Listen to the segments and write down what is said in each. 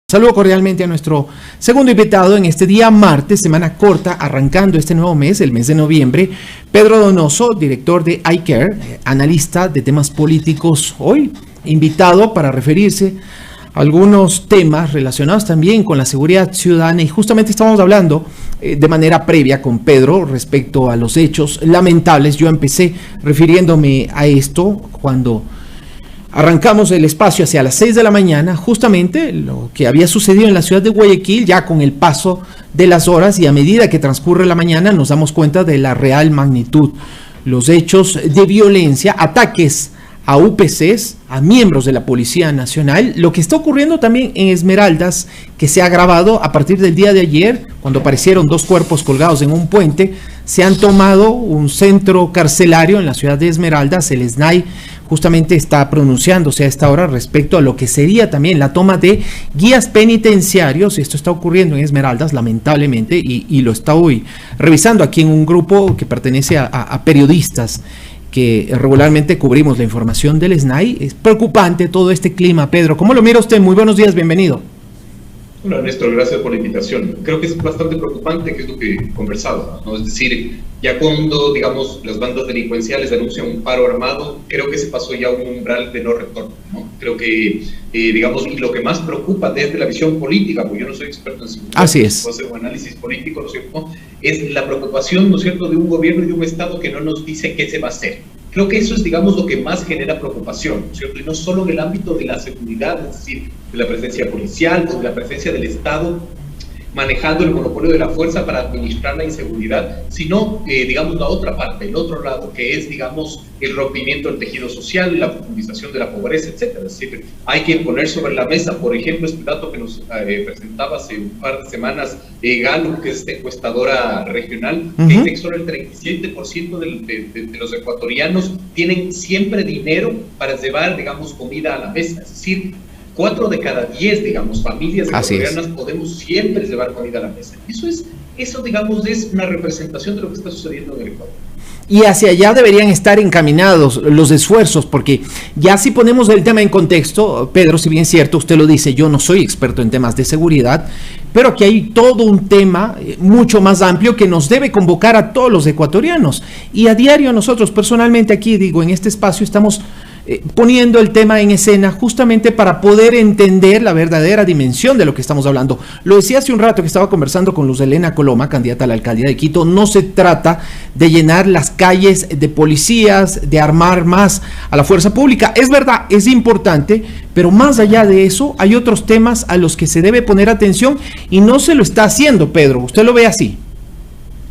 Saludo cordialmente a nuestro segundo invitado en este día martes, semana corta, arrancando este nuevo mes, el mes de noviembre. Pedro Donoso, director de iCare, analista de temas políticos, hoy invitado para referirse a algunos temas relacionados también con la seguridad ciudadana. Y justamente estamos hablando de manera previa con Pedro respecto a los hechos lamentables. Yo empecé refiriéndome a esto cuando arrancamos el espacio hacia las 6 de la mañana, justamente lo que había sucedido en la ciudad de Guayaquil. Ya con el paso de las horas y a medida que transcurre la mañana nos damos cuenta de la real magnitud. Los hechos de violencia, ataques a UPCs, a miembros de la Policía Nacional, lo que está ocurriendo también en Esmeraldas, que se ha agravado a partir del día de ayer, cuando aparecieron dos cuerpos colgados en un puente. Se han tomado un centro carcelario en la ciudad de Esmeraldas. El SNAI justamente está pronunciándose a esta hora respecto a lo que sería también la toma de guías penitenciarios. Esto está ocurriendo en Esmeraldas, lamentablemente, y lo está hoy revisando aquí en un grupo que pertenece a periodistas que regularmente cubrimos la información del SNAI. Es preocupante todo este clima. Pedro, ¿cómo lo mira usted? Muy buenos días, bienvenido. Hola Néstor, gracias por la invitación. Creo que es bastante preocupante, que es lo que conversaba, ¿no? Es decir, ya cuando, digamos, las bandas delincuenciales anuncian un paro armado, creo que se pasó ya un umbral de no retorno, ¿no? Creo que, digamos, y lo que más preocupa desde la visión política, porque yo no soy experto en seguridad, así es, puedo hacer un análisis político, ¿no es cierto?, es la preocupación, ¿no es cierto?, de un gobierno y de un Estado que no nos dice qué se va a hacer. Creo que eso es, digamos, lo que más genera preocupación, ¿no es cierto? Y no solo en el ámbito de la seguridad, es decir, de la presencia policial o de la presencia del Estado manejando el monopolio de la fuerza para administrar la inseguridad, sino, digamos, la otra parte, el otro lado, que es, digamos, el rompimiento del tejido social, la profundización de la pobreza, etcétera. Es decir, hay que poner sobre la mesa, por ejemplo, este dato que nos presentaba hace un par de semanas Gallup, que es esta encuestadora regional, que dice que solo el 37% de los ecuatorianos tienen siempre dinero para llevar, digamos, comida a la mesa. Es decir, 4 de cada 10, digamos, familias ecuatorianas podemos siempre llevar comida a la mesa. Eso, digamos, es una representación de lo que está sucediendo en el Ecuador. Y hacia allá deberían estar encaminados los esfuerzos, porque ya si ponemos el tema en contexto, Pedro, si bien es cierto, usted lo dice, yo no soy experto en temas de seguridad, pero aquí hay todo un tema mucho más amplio que nos debe convocar a todos los ecuatorianos. Y a diario nosotros, personalmente aquí, digo, en este espacio estamos poniendo el tema en escena justamente para poder entender la verdadera dimensión de lo que estamos hablando. Lo decía hace un rato que estaba conversando con Luz Helena Coloma, candidata a la alcaldía de Quito. No se trata de llenar las calles de policías, de armar más a la fuerza pública. Es verdad, es importante, pero más allá de eso hay otros temas a los que se debe poner atención y no se lo está haciendo, Pedro. ¿Usted lo ve así?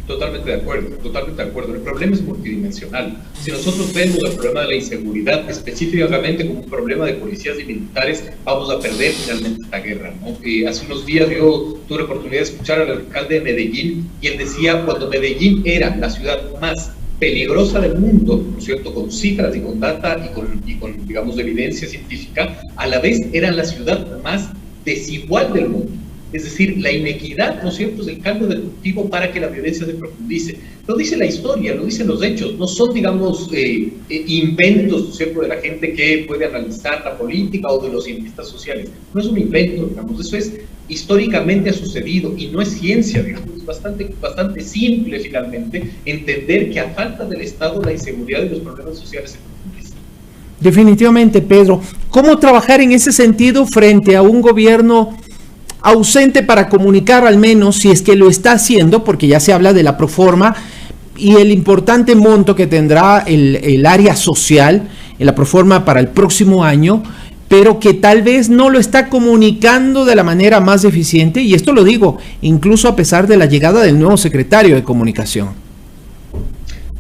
Totalmente de acuerdo, totalmente de acuerdo. El problema es multidimensional. Si nosotros vemos el problema de la inseguridad específicamente como un problema de policías y militares, vamos a perder finalmente esta guerra, ¿no? Hace unos días yo tuve la oportunidad de escuchar al alcalde de Medellín y él decía, cuando Medellín era la ciudad más peligrosa del mundo, ¿no es cierto?, con cifras y con data y con digamos, evidencia científica, a la vez era la ciudad más desigual del mundo. Es decir, la inequidad, ¿no es cierto?, es el cambio de cultivo para que la violencia se profundice. Lo dice la historia, lo dicen los hechos, no son, digamos, inventos, ¿no es cierto?, de la gente que puede analizar la política o de los cientistas sociales. No es un invento, digamos, eso es históricamente ha sucedido y no es ciencia, digamos, es bastante simple finalmente entender que a falta del Estado la inseguridad y los problemas sociales se profundizan. Definitivamente, Pedro. ¿Cómo trabajar en ese sentido frente a un gobierno ausente para comunicar, al menos si es que lo está haciendo, porque ya se habla de la Proforma y el importante monto que tendrá el área social en la Proforma para el próximo año, pero que tal vez no lo está comunicando de la manera más eficiente? Y esto lo digo incluso a pesar de la llegada del nuevo secretario de Comunicación.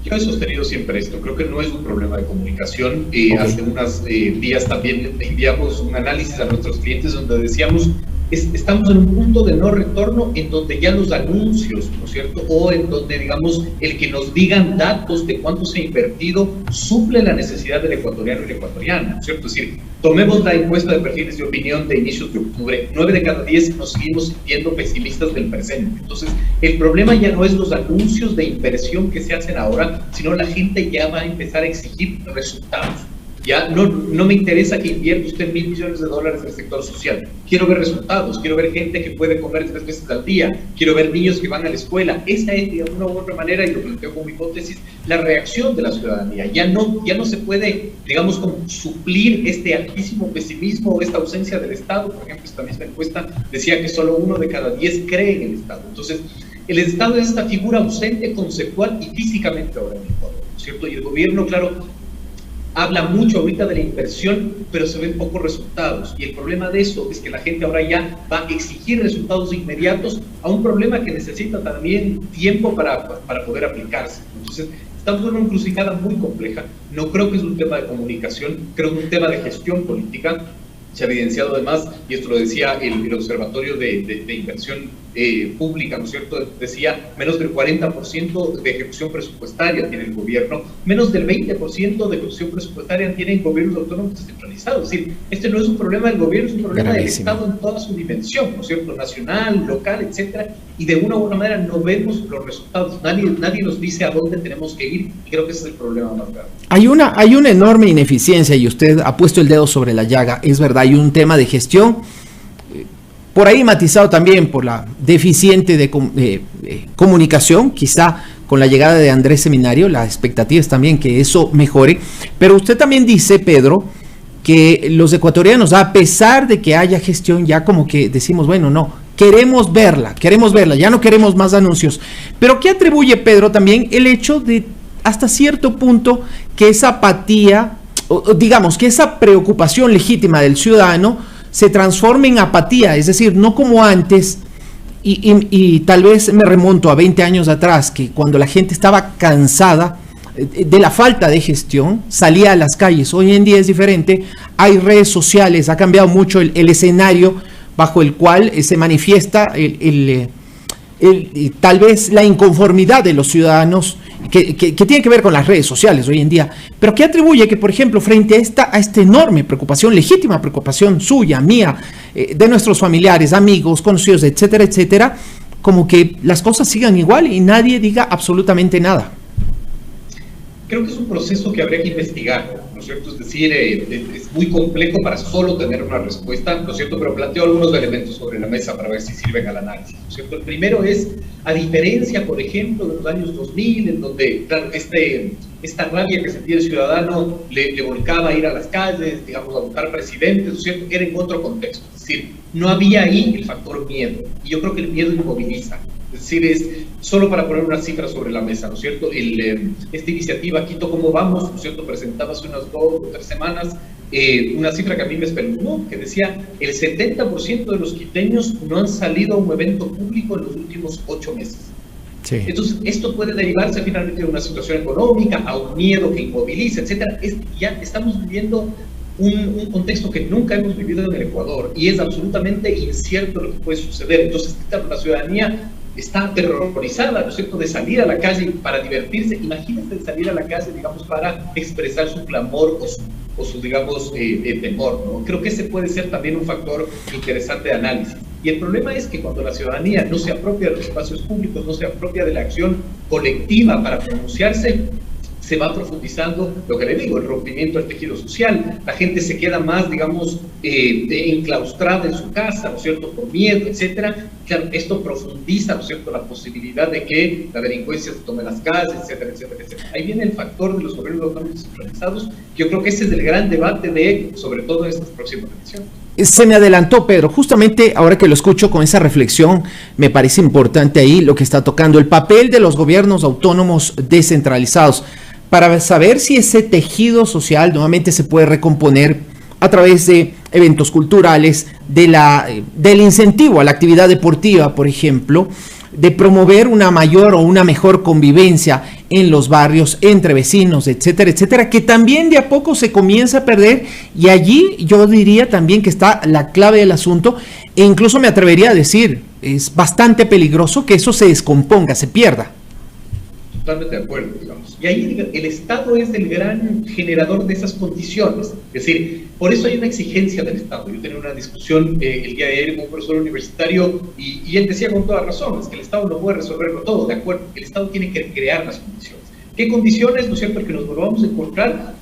Yo he sostenido siempre esto, creo que no es un problema de comunicación. Hace unos días también enviamos un análisis a nuestros clientes donde decíamos, estamos en un punto de no retorno en donde ya los anuncios, ¿no es cierto?, o en donde, digamos, el que nos digan datos de cuánto se ha invertido suple la necesidad del ecuatoriano y la ecuatoriana, ¿no es cierto? Es decir, tomemos la encuesta de perfiles de opinión de inicios de octubre, 9 de cada 10 nos seguimos sintiendo pesimistas del presente. Entonces, el problema ya no es los anuncios de inversión que se hacen ahora, sino la gente ya va a empezar a exigir resultados. Ya no me interesa que invierta usted $1.000 millones en el sector social. Quiero ver resultados, quiero ver gente que puede comer 3 veces al día, quiero ver niños que van a la escuela. Esa es, de una u otra manera, y lo planteo como hipótesis, la reacción de la ciudadanía. Ya no se puede, digamos, como suplir este altísimo pesimismo o esta ausencia del Estado. Por ejemplo, esta misma encuesta decía que solo 1 de cada 10 cree en el Estado. Entonces, el Estado es esta figura ausente conceptual y físicamente ahora en Ecuador, ¿no es cierto? Y el gobierno, claro, habla mucho ahorita de la inversión, pero se ven pocos resultados. Y el problema de eso es que la gente ahora ya va a exigir resultados inmediatos a un problema que necesita también tiempo para poder aplicarse. Entonces, estamos en una encrucijada muy compleja. No creo que es un tema de comunicación, creo que es un tema de gestión política. Se ha evidenciado además, y esto lo decía el Observatorio de Inversión Pública, ¿no es cierto? Decía, menos del 40% de ejecución presupuestaria tiene el gobierno, menos del 20% de ejecución presupuestaria tienen gobiernos autónomos descentralizados. Es decir, este no es un problema del gobierno, es un problema del Estado en toda su dimensión, ¿no es cierto? Nacional, local, etcétera, y de una u otra manera no vemos los resultados. Nadie nos dice a dónde tenemos que ir, y creo que ese es el problema más grave. Hay una enorme ineficiencia, y usted ha puesto el dedo sobre la llaga, es verdad, hay un tema de gestión, por ahí matizado también por la deficiente comunicación, quizá con la llegada de Andrés Seminario, la expectativa es también que eso mejore, pero usted también dice, Pedro, que los ecuatorianos, a pesar de que haya gestión, ya como que decimos, bueno, no, queremos verla, ya no queremos más anuncios. Pero ¿qué atribuye, Pedro, también el hecho de, hasta cierto punto, que esa apatía, o digamos, que esa preocupación legítima del ciudadano se transforme en apatía, es decir, no como antes, y tal vez me remonto a 20 años atrás, que cuando la gente estaba cansada de la falta de gestión, salía a las calles. Hoy en día es diferente, hay redes sociales, ha cambiado mucho el escenario bajo el cual se manifiesta tal vez la inconformidad de los ciudadanos que tiene que ver con las redes sociales hoy en día, pero que atribuye que, por ejemplo, frente a esta enorme preocupación, legítima preocupación suya, mía, de nuestros familiares, amigos, conocidos, etcétera, etcétera, como que las cosas sigan igual y nadie diga absolutamente nada. Creo que es un proceso que habría que investigar, ¿no es cierto? Es decir, es muy complejo para solo tener una respuesta, ¿no es cierto? Pero planteo algunos elementos sobre la mesa para ver si sirven al análisis, ¿no es cierto? El primero es, a diferencia, por ejemplo, de los años 2000, en donde, claro, esta rabia que sentía el ciudadano le volcaba a ir a las calles, digamos, a votar presidentes, ¿no es cierto? Era en otro contexto, es decir, no había ahí el factor miedo, y yo creo que el miedo inmoviliza. Es decir, es solo para poner una cifra sobre la mesa, ¿no es cierto? Esta iniciativa Quito ¿Cómo Vamos?, ¿no es cierto?, presentaba hace unas 2 o 3 semanas una cifra que a mí me espeluznó, que decía el 70% de los quiteños no han salido a un evento público en los últimos 8 meses. Sí. Entonces, esto puede derivarse finalmente de una situación económica, a un miedo que inmoviliza, etcétera. Ya estamos viviendo un contexto que nunca hemos vivido en el Ecuador y es absolutamente incierto lo que puede suceder. Entonces, la ciudadanía está aterrorizada, ¿no es cierto?, de salir a la calle para divertirse. Imagínense salir a la calle, digamos, para expresar su clamor o su digamos, temor, ¿no? Creo que ese puede ser también un factor interesante de análisis. Y el problema es que cuando la ciudadanía no se apropia de los espacios públicos, no se apropia de la acción colectiva para pronunciarse, se va profundizando, lo que le digo, el rompimiento del tejido social. La gente se queda más, digamos, enclaustrada en su casa, ¿no es cierto?, por miedo, etcétera. Claro, esto profundiza, ¿no es cierto?, la posibilidad de que la delincuencia se tome las calles, etcétera, etcétera, etcétera. Ahí viene el factor de los gobiernos autónomos descentralizados, que yo creo que ese es el gran debate sobre todo en estas próximas elecciones. Se me adelantó, Pedro, justamente ahora que lo escucho con esa reflexión, me parece importante ahí lo que está tocando, el papel de los gobiernos autónomos descentralizados, para saber si ese tejido social nuevamente se puede recomponer a través de eventos culturales, del incentivo a la actividad deportiva, por ejemplo, de promover una mayor o una mejor convivencia en los barrios, entre vecinos, etcétera, etcétera, que también de a poco se comienza a perder, y allí yo diría también que está la clave del asunto, e incluso me atrevería a decir, es bastante peligroso que eso se descomponga, se pierda. Totalmente de acuerdo, digamos. Y ahí el Estado es el gran generador de esas condiciones. Es decir, por eso hay una exigencia del Estado. Yo tenía una discusión el día de ayer con un profesor universitario y él decía con toda razón, es que el Estado no puede resolverlo todo, de acuerdo. El Estado tiene que crear las condiciones. ¿Qué condiciones, ¿no es cierto?, que nos volvamos a encontrar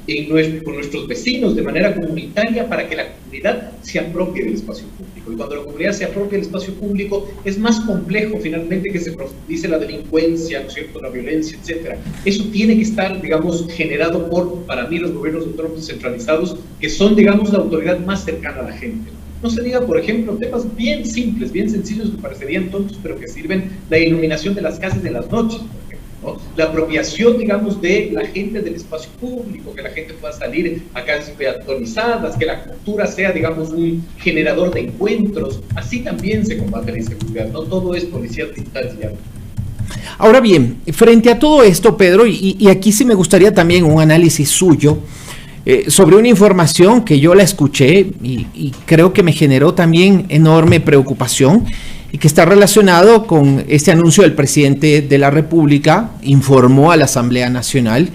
con nuestros vecinos de manera comunitaria para que la comunidad se apropie del espacio público. Y cuando la comunidad se apropia del espacio público es más complejo finalmente que se profundice la delincuencia, ¿no es cierto?, la violencia, etcétera. Eso tiene que estar, digamos, generado por, para mí, los gobiernos autónomos descentralizados, que son, digamos, la autoridad más cercana a la gente. No se diga, por ejemplo, temas bien simples, bien sencillos que parecerían tontos, pero que sirven: la iluminación de las casas de las noches, por ejemplo, ¿no? La apropiación, digamos, de la gente del espacio público, que la gente pueda salir a calles peatonizadas, que la cultura sea, digamos, un generador de encuentros. Así también se combate la inseguridad, no todo es policías militares y armas. Ahora bien, frente a todo esto, Pedro, y aquí sí me gustaría también un análisis suyo, sobre una información que yo la escuché y creo que me generó también enorme preocupación, y que está relacionado con este anuncio del presidente de la República. Informó a la Asamblea Nacional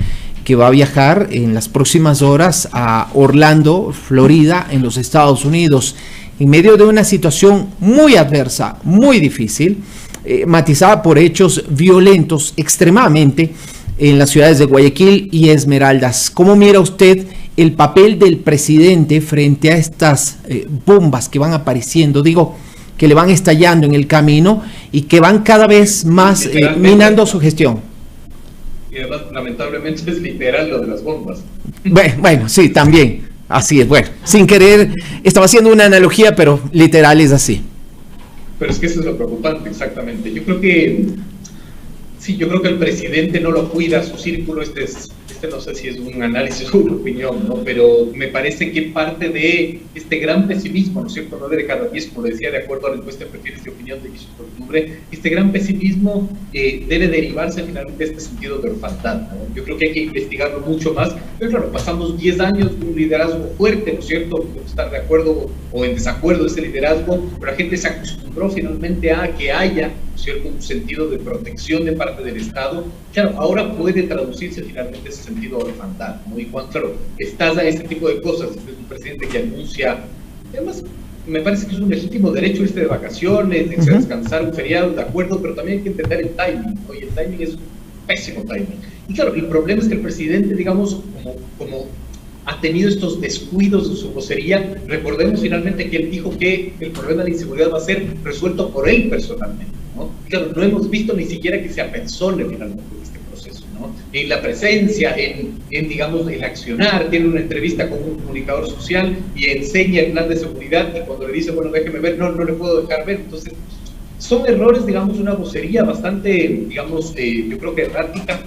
que va a viajar en las próximas horas a Orlando, Florida, en los Estados Unidos, en medio de una situación muy adversa, muy difícil, matizada por hechos violentos extremadamente en las ciudades de Guayaquil y Esmeraldas. ¿Cómo mira usted el papel del presidente frente a estas bombas que van apareciendo, que le van estallando en el camino y que van cada vez más minando su gestión? Y además, lamentablemente, es literal lo de las bombas. Bueno, sí, también. Así es. Bueno, sin querer, estaba haciendo una analogía, pero literal es así. Pero es que eso es lo preocupante, exactamente. Yo creo que el presidente no lo cuida, su círculo. No sé si es un análisis o una opinión, ¿no? Pero me parece que parte de este gran pesimismo, ¿no es cierto?, 9 de cada 10, como decía, de acuerdo a la encuesta de perfiles de opinión de 18 de octubre, este gran pesimismo debe derivarse finalmente de este sentido de orfandad, ¿no? Yo creo que hay que investigarlo mucho más, pero claro, pasamos 10 años de un liderazgo fuerte, ¿no es cierto?, podemos estar de acuerdo o en desacuerdo de ese liderazgo, pero la gente se acostumbró finalmente a que haya, ¿no es cierto?, un sentido de protección de parte del Estado. Claro, ahora puede traducirse finalmente ese sentido de orfandad, ¿no? Y cuando, claro, estás a este tipo de cosas, es un presidente que anuncia, además, me parece que es un legítimo derecho irse de vacaciones, de descansar un feriado, de acuerdo, pero también hay que entender el timing, ¿no? Y el timing es un pésimo timing. Y claro, el problema es que el presidente, digamos, como ha tenido estos descuidos de su vocería. Recordemos finalmente que él dijo que el problema de la inseguridad va a ser resuelto por él personalmente, ¿no? Y claro, no hemos visto ni siquiera que se apersone finalmente este proceso, ¿no? En la presencia, en digamos, el accionar. Tiene una entrevista con un comunicador social y enseña el plan de seguridad, y cuando le dice, bueno, déjeme ver, no le puedo dejar ver. Entonces, son errores, digamos, una vocería bastante, digamos, yo creo que errática,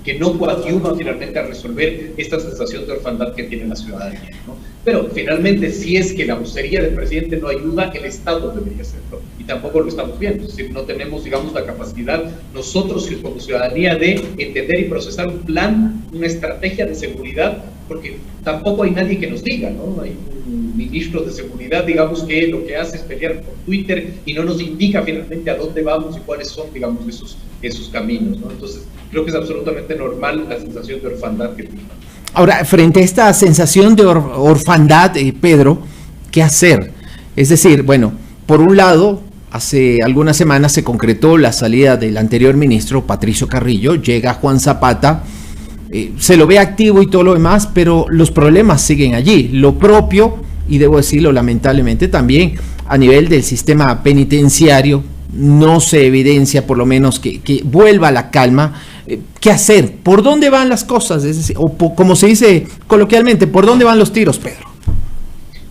que no coadyuva finalmente a resolver esta sensación de orfandad que tiene la ciudadanía, ¿no? Pero finalmente, si es que la vocería del presidente no ayuda, el Estado debería hacerlo, y tampoco lo estamos viendo. Es decir, no tenemos, digamos, la capacidad nosotros como ciudadanía de entender y procesar un plan, una estrategia de seguridad, porque tampoco hay nadie que nos diga, ¿no? Hay un ministro de seguridad, digamos, que lo que hace es pelear por Twitter y no nos indica finalmente a dónde vamos y cuáles son, digamos, esos caminos, ¿no? Entonces, creo que es absolutamente normal la sensación de orfandad que tiene. Ahora, frente a esta sensación de orfandad, Pedro, ¿qué hacer? Es decir, bueno, por un lado, hace algunas semanas se concretó la salida del anterior ministro, Patricio Carrillo, llega Juan Zapata, se lo ve activo y todo lo demás, pero los problemas siguen allí. Lo propio, y debo decirlo lamentablemente también, a nivel del sistema penitenciario, no se evidencia por lo menos que vuelva a la calma. ¿Qué hacer? ¿Por dónde van las cosas? Es decir, como se dice coloquialmente, ¿por dónde van los tiros, Pedro?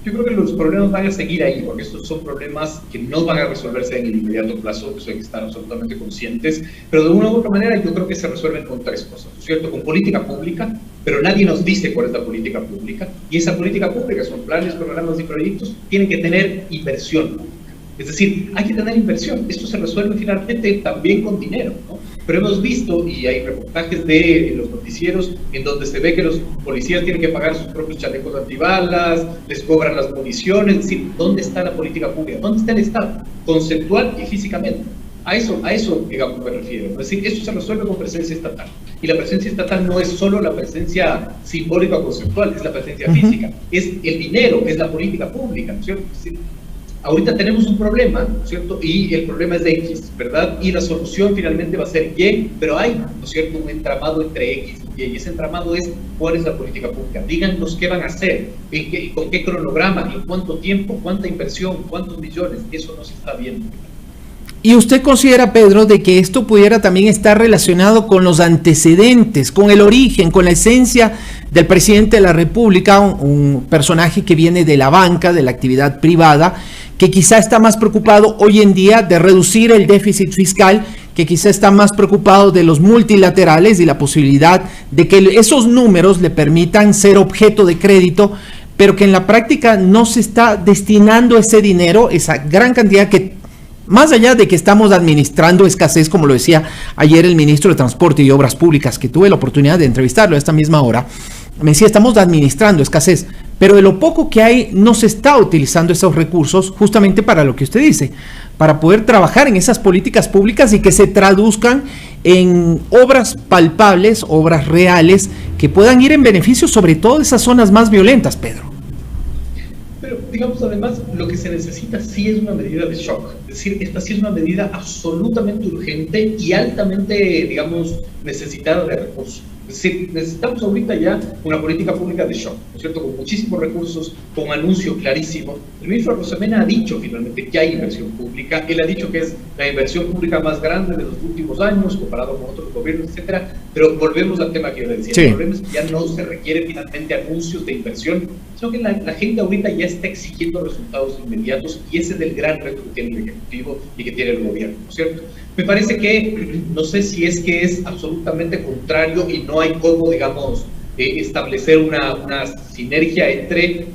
Yo creo que los problemas van a seguir ahí, porque estos son problemas que no van a resolverse en el inmediato plazo, eso hay que estar absolutamente conscientes, pero de una u otra manera yo creo que se resuelven con 3 cosas, ¿no es cierto? Con política pública, pero nadie nos dice cuál es la política pública, y esa política pública, son planes, programas y proyectos, tienen que tener inversión pública. Es decir, hay que tener inversión. Esto se resuelve finalmente también con dinero, ¿no? Pero hemos visto, y hay reportajes de los noticieros, en donde se ve que los policías tienen que pagar sus propios chalecos antibalas, les cobran las municiones. Es decir, ¿dónde está la política pública? ¿Dónde está el Estado? Conceptual y físicamente. A eso, digamos, me refiero. Es decir, esto se resuelve con presencia estatal. Y la presencia estatal no es solo la presencia simbólica o conceptual, es la presencia física, es el dinero, es la política pública, ¿no es cierto? Es decir, ahorita tenemos un problema, ¿no es cierto? Y el problema es de X, ¿verdad? Y la solución finalmente va a ser Y, pero hay, ¿no es cierto?, un entramado entre X y Y. Y ese entramado es cuál es la política pública. Díganos qué van a hacer, con qué cronograma, en cuánto tiempo, cuánta inversión, cuántos millones. Eso no se está viendo. ¿Y usted considera, Pedro, de que esto pudiera también estar relacionado con los antecedentes, con el origen, con la esencia del presidente de la República, un personaje que viene de la banca, de la actividad privada, que quizá está más preocupado hoy en día de reducir el déficit fiscal, que quizá está más preocupado de los multilaterales y la posibilidad de que esos números le permitan ser objeto de crédito, pero que en la práctica no se está destinando ese dinero, esa gran cantidad que, más allá de que estamos administrando escasez, como lo decía ayer el ministro de Transporte y Obras Públicas, que tuve la oportunidad de entrevistarlo a esta misma hora, me decía, estamos administrando escasez, pero de lo poco que hay no se está utilizando esos recursos justamente para lo que usted dice, para poder trabajar en esas políticas públicas y que se traduzcan en obras palpables, obras reales, que puedan ir en beneficio sobre todo de esas zonas más violentas, Pedro. Pero, digamos, además, lo que se necesita sí es una medida de shock. Es decir, esta sí es una medida absolutamente urgente y altamente, digamos, necesitada de recursos. Es decir, necesitamos ahorita ya una política pública de shock, ¿no es cierto?, con muchísimos recursos, con un anuncio clarísimo. El ministro Arosemena ha dicho finalmente que hay inversión pública. Él ha dicho que es la inversión pública más grande de los últimos años, comparado con otros gobiernos, etcétera. Pero volvemos al tema que yo le decía. Sí. El problema es que ya no se requiere finalmente anuncios de inversión, sino que la gente ahorita ya está exigiendo resultados inmediatos, y ese es el gran reto que tiene el Ejecutivo y que tiene el gobierno, ¿no es cierto? Me parece que, no sé si es que es absolutamente contrario y no hay cómo, digamos, establecer una sinergia entre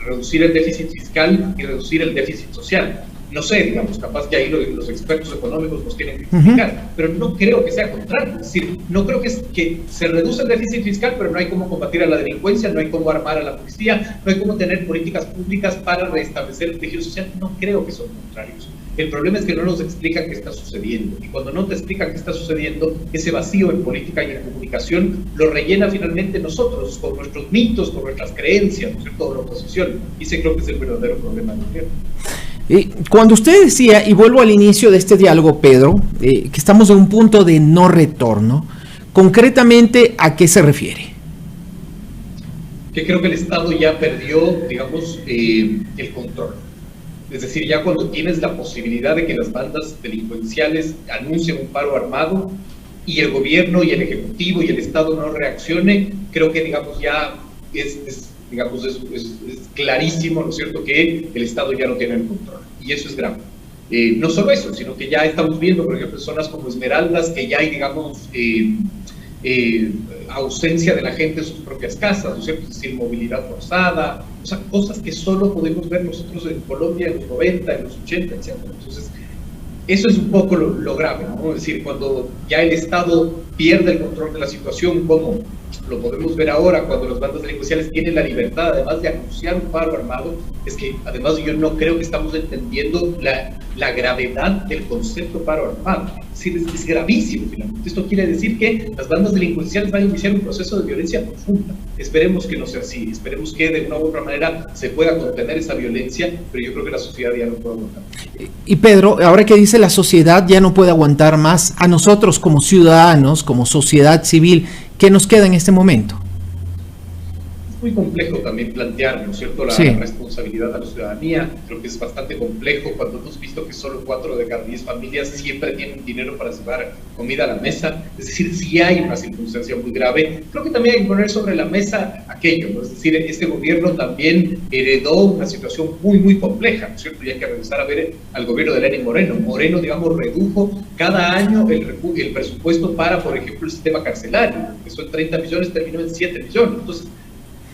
reducir el déficit fiscal y reducir el déficit social. No sé, digamos, capaz que ahí los expertos económicos nos tienen que explicar, pero no creo que sea contrario. Es decir, no creo que se reduce el déficit fiscal, pero no hay cómo combatir a la delincuencia, no hay cómo armar a la policía, no hay cómo tener políticas públicas para restablecer el tejido social. No creo que son contrarios. El problema es que no nos explican qué está sucediendo, y cuando no te explican qué está sucediendo, ese vacío en política y en comunicación lo rellena finalmente nosotros, con nuestros mitos, con nuestras creencias, ¿no es cierto?, la oposición, y ese creo que es el verdadero problema del gobierno. Cuando usted decía, y vuelvo al inicio de este diálogo, Pedro, que estamos en un punto de no retorno, concretamente, ¿a qué se refiere? Que creo que el Estado ya perdió, digamos, el control. Es decir, ya cuando tienes la posibilidad de que las bandas delincuenciales anuncien un paro armado y el gobierno y el Ejecutivo y el Estado no reaccione, creo que, digamos, ya es clarísimo, ¿no es cierto?, que el Estado ya no tiene el control, y eso es grave. No solo eso, sino que ya estamos viendo, por ejemplo, zonas como Esmeraldas, que ya hay, digamos, ausencia de la gente en sus propias casas, ¿no es cierto?, es decir, movilidad forzada, o sea, cosas que solo podemos ver nosotros en Colombia en los 90, en los 80, etc. Entonces, eso es un poco lo grave, ¿no? Es decir, cuando ya el Estado pierde el control de la situación, como lo podemos ver ahora, cuando las bandas delincuenciales tienen la libertad, además de anunciar un paro armado, es que además yo no creo que estamos entendiendo la gravedad del concepto paro armado. Es decir, es gravísimo finalmente. Esto quiere decir que las bandas delincuenciales van a iniciar un proceso de violencia profunda. Esperemos que no sea así, esperemos que de una u otra manera se pueda contener esa violencia, pero yo creo que la sociedad ya no puede aguantar. Y Pedro, ahora que dice la sociedad ya no puede aguantar más, a nosotros como ciudadanos, como sociedad civil, ¿qué nos queda en este momento? Es muy complejo también plantear, ¿no es cierto?, la responsabilidad a la ciudadanía. Creo que es bastante complejo cuando hemos visto que solo 4 de cada 10 familias siempre tienen dinero para llevar comida a la mesa. Es decir, si hay una circunstancia muy grave. Creo que también hay que poner sobre la mesa aquello, ¿no? Es decir, este gobierno también heredó una situación muy, muy compleja, ¿no es cierto? Y hay que regresar a ver al gobierno de Lenín Moreno. Moreno, digamos, redujo cada año el presupuesto para, por ejemplo, el sistema carcelario. Empezó en 30 millones, terminó en 7 millones. Entonces,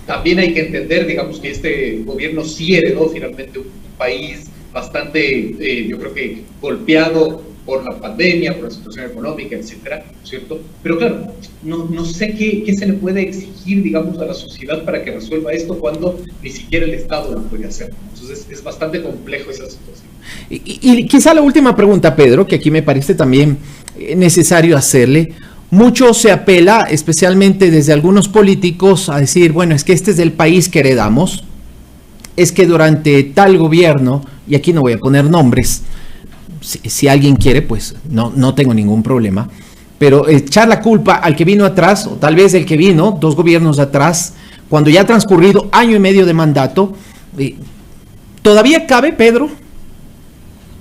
también hay que entender, digamos, que este gobierno sí heredó finalmente un país bastante, yo creo que golpeado por la pandemia, por la situación económica, etcétera, ¿no es cierto? Pero claro, no sé qué se le puede exigir, digamos, a la sociedad para que resuelva esto cuando ni siquiera el Estado lo puede hacer. Entonces es bastante complejo esa situación. Y quizá la última pregunta, Pedro, que aquí me parece también necesario hacerle. Mucho se apela, especialmente desde algunos políticos, a decir, bueno, es que este es el país que heredamos. es que durante tal gobierno, y aquí no voy a poner nombres, si alguien quiere, pues no tengo ningún problema, pero echar la culpa al que vino atrás, o tal vez el que vino 2 gobiernos atrás, cuando ya ha transcurrido año y medio de mandato, ¿todavía cabe, Pedro?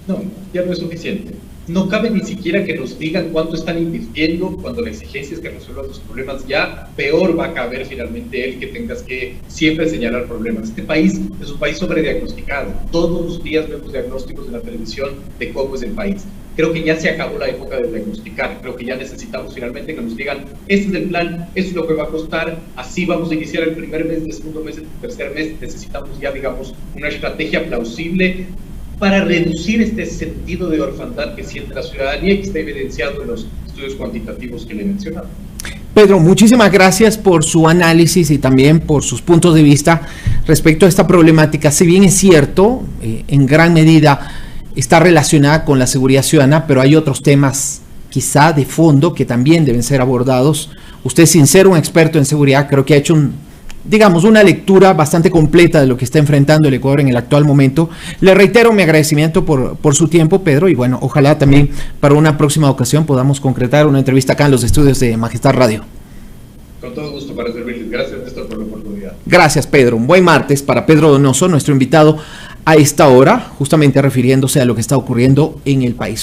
No, ya no es suficiente. No cabe ni siquiera que nos digan cuánto están invirtiendo, cuando la exigencia es que resuelvan los problemas. Ya peor va a caber finalmente el que tengas que siempre señalar problemas. Este país es un país sobrediagnosticado. Todos los días vemos diagnósticos en la televisión de cómo es el país. Creo que ya se acabó la época de diagnosticar. Creo que ya necesitamos finalmente que nos digan, este es el plan, esto es lo que va a costar, así vamos a iniciar el primer mes, el segundo mes, el tercer mes. Necesitamos ya, digamos, una estrategia plausible para reducir este sentido de orfandad que siente la ciudadanía y que está evidenciado en los estudios cuantitativos que le he mencionado. Pedro, muchísimas gracias por su análisis y también por sus puntos de vista respecto a esta problemática. Si bien es cierto, en gran medida está relacionada con la seguridad ciudadana, pero hay otros temas quizá de fondo que también deben ser abordados. Usted, sin ser un experto en seguridad, creo que ha hecho una lectura bastante completa de lo que está enfrentando el Ecuador en el actual momento. Le reitero mi agradecimiento por su tiempo, Pedro, y bueno, ojalá también para una próxima ocasión podamos concretar una entrevista acá en los estudios de Majestad Radio. Con todo gusto para servirles. Gracias, Néstor, por la oportunidad. Gracias, Pedro. Un buen martes para Pedro Donoso, nuestro invitado a esta hora, justamente refiriéndose a lo que está ocurriendo en el país.